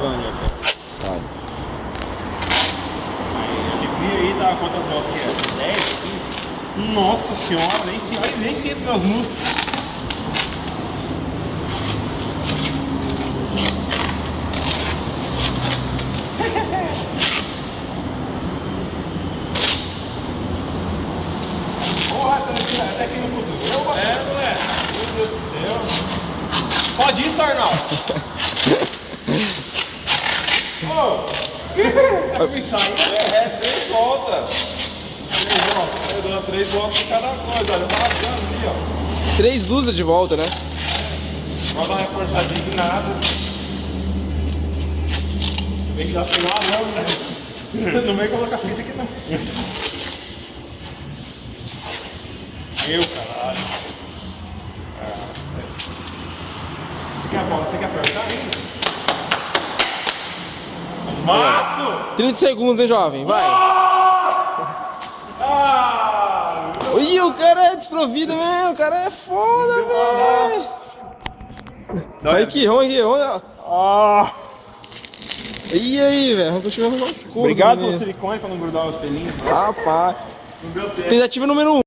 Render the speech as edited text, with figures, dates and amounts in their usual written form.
gravando já, cara. Vai. Aí, aí dá quantas voltas que é? 10, 15? Nossa senhora, nem sinto meus músculos. Porra, até aqui no cotovelo. É, moleque. Meu Deus do céu. Pode ir, Sarnal. Ô, tá me saindo? É 3 voltas. 3 voltas. Eu dou 3 voltas de cada coisa, olha, tá rasgando ali, ó. 3 luzes de volta, né? Vou dar uma reforçadinha de nada. Tem que já pegar uma lâmina. Não vem colocar fita aqui não. Meu caralho. Você quer a bola? Você quer apertar ainda? Mastro! 30 segundos, hein, jovem? Vai. Ah! Ih, o cara é desprovido mesmo. O cara é foda, velho. Olha aqui, olha. Ah! E aí, velho? Vamos continuar com o couro. Obrigado pelo silicone pra não grudar os pelinhos. Rapaz. Não deu tempo. Tentativa número 1.